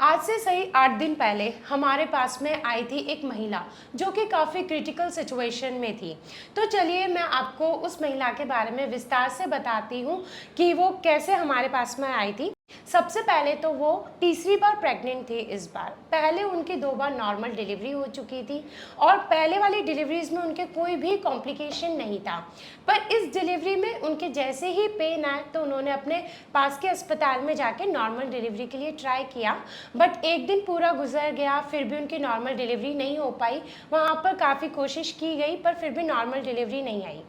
आज से सही 8 दिन पहले हमारे पास में आई थी एक महिला जो कि काफ़ी क्रिटिकल सिचुएशन में थी। तो चलिए मैं आपको उस महिला के बारे में विस्तार से बताती हूँ कि वो कैसे हमारे पास में आई थी। सबसे पहले तो वो तीसरी बार प्रेग्नेंट थी इस बार। पहले उनकी 2 बार नॉर्मल डिलीवरी हो चुकी थी और पहले वाली डिलीवरीज में उनके कोई भी कॉम्प्लिकेशन नहीं था। पर इस डिलीवरी में उनके जैसे ही पेन आए तो उन्होंने अपने पास के अस्पताल में जाके नॉर्मल डिलीवरी के लिए ट्राई किया। बट एक दिन पूरा गुजर गया, फिर भी उनकी नॉर्मल डिलीवरी नहीं हो पाई। वहाँ पर काफ़ी कोशिश की गई पर फिर भी नॉर्मल डिलीवरी नहीं आई।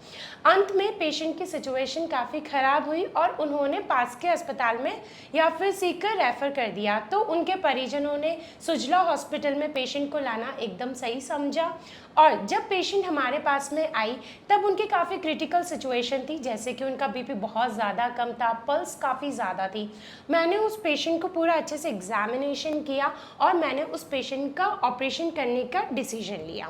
अंत में पेशेंट की सिचुएशन काफ़ी ख़राब हुई और उन्होंने पास के अस्पताल में या फिर सीकर रेफ़र कर दिया। तो उनके परिजनों ने सुजला हॉस्पिटल में पेशेंट को लाना एकदम सही समझा। और जब पेशेंट हमारे पास में आई तब उनकी काफ़ी क्रिटिकल सिचुएशन थी, जैसे कि उनका बीपी बहुत ज़्यादा कम था, पल्स काफ़ी ज़्यादा थी। मैंने उस पेशेंट को पूरा अच्छे से एग्जामिनेशन किया और मैंने उस पेशेंट का ऑपरेशन करने का डिसीजन लिया।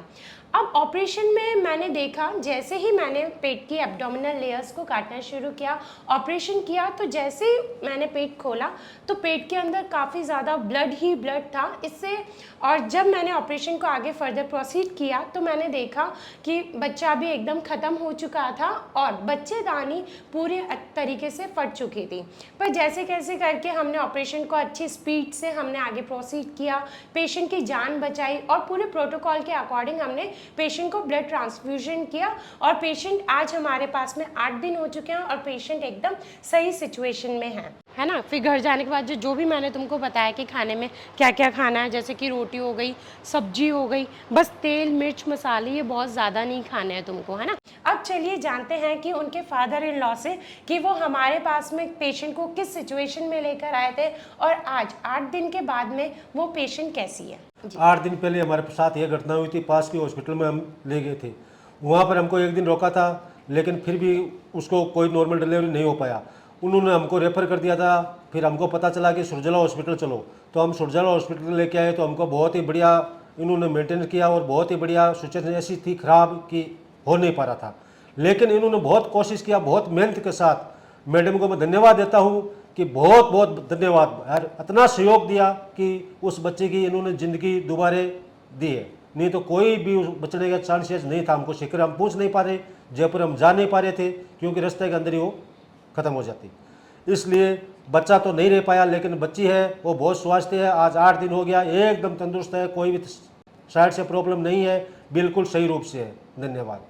अब ऑपरेशन में मैंने देखा, जैसे ही मैंने पेट की एब्डोमिनल लेयर्स को काटना शुरू किया, ऑपरेशन किया, तो जैसे ही मैंने पेट खोला तो पेट के अंदर काफ़ी ज़्यादा ब्लड ही ब्लड था इससे। और जब मैंने ऑपरेशन को आगे फर्दर प्रोसीड किया तो मैंने देखा कि बच्चा भी एकदम ख़त्म हो चुका था और बच्चेदानी पूरे तरीके से फट चुकी थी। पर जैसे कैसे करके हमने ऑपरेशन को अच्छी स्पीड से हमने आगे प्रोसीड किया, पेशेंट की जान बचाई और पूरे प्रोटोकॉल के अकॉर्डिंग हमने पेशेंट को ब्लड ट्रांसफ्यूजन किया। और पेशेंट आज हमारे पास में 8 दिन हो चुके हैं और पेशेंट एकदम सही सिचुएशन में है ना। फिर घर जाने के बाद जो भी मैंने तुमको बताया कि खाने में क्या क्या खाना है, जैसे कि रोटी हो गई, सब्जी हो गई, बस तेल मिर्च मसाले ये बहुत ज़्यादा नहीं खाने हैं तुमको, है ना। अब चलिए जानते हैं कि उनके फादर इन लॉ से कि वो हमारे पास में पेशेंट को किस सिचुएशन में लेकर आए थे और आज 8 दिन के बाद में वो पेशेंट कैसी है। 8 दिन पहले हमारे साथ यह घटना हुई थी। पास के हॉस्पिटल में हम ले गए थे, वहाँ पर हमको एक दिन रोका था, लेकिन फिर भी उसको कोई नॉर्मल डिलीवरी नहीं हो पाया। उन्होंने हमको रेफ़र कर दिया था। फिर हमको पता चला कि सुरजला हॉस्पिटल चलो, तो हम सुरजला हॉस्पिटल लेके आए। तो हमको बहुत ही बढ़िया इन्होंने मेंटेन किया और बहुत ही बढ़िया सिचुएशन ऐसी थी ख़राब कि हो नहीं पा रहा था, लेकिन इन्होंने बहुत कोशिश किया, बहुत मेहनत के साथ। मैडम को मैं धन्यवाद देता हूँ कि बहुत बहुत धन्यवाद यार, इतना सहयोग दिया कि उस बच्चे की इन्होंने ज़िंदगी दोबारा दी है। नहीं तो कोई भी बचने का चांसेस नहीं था। हमको शिकर हम पूछ नहीं पा रहे, जयपुर हम जा नहीं पा रहे थे क्योंकि रास्ते के अंदर ही वो ख़त्म हो जाती। इसलिए बच्चा तो नहीं रह पाया, लेकिन बच्ची है वो बहुत स्वास्थ्य है। आज 8 दिन हो गया, एकदम तंदुरुस्त है, कोई भी साइड से प्रॉब्लम नहीं है, बिल्कुल सही रूप से है। धन्यवाद।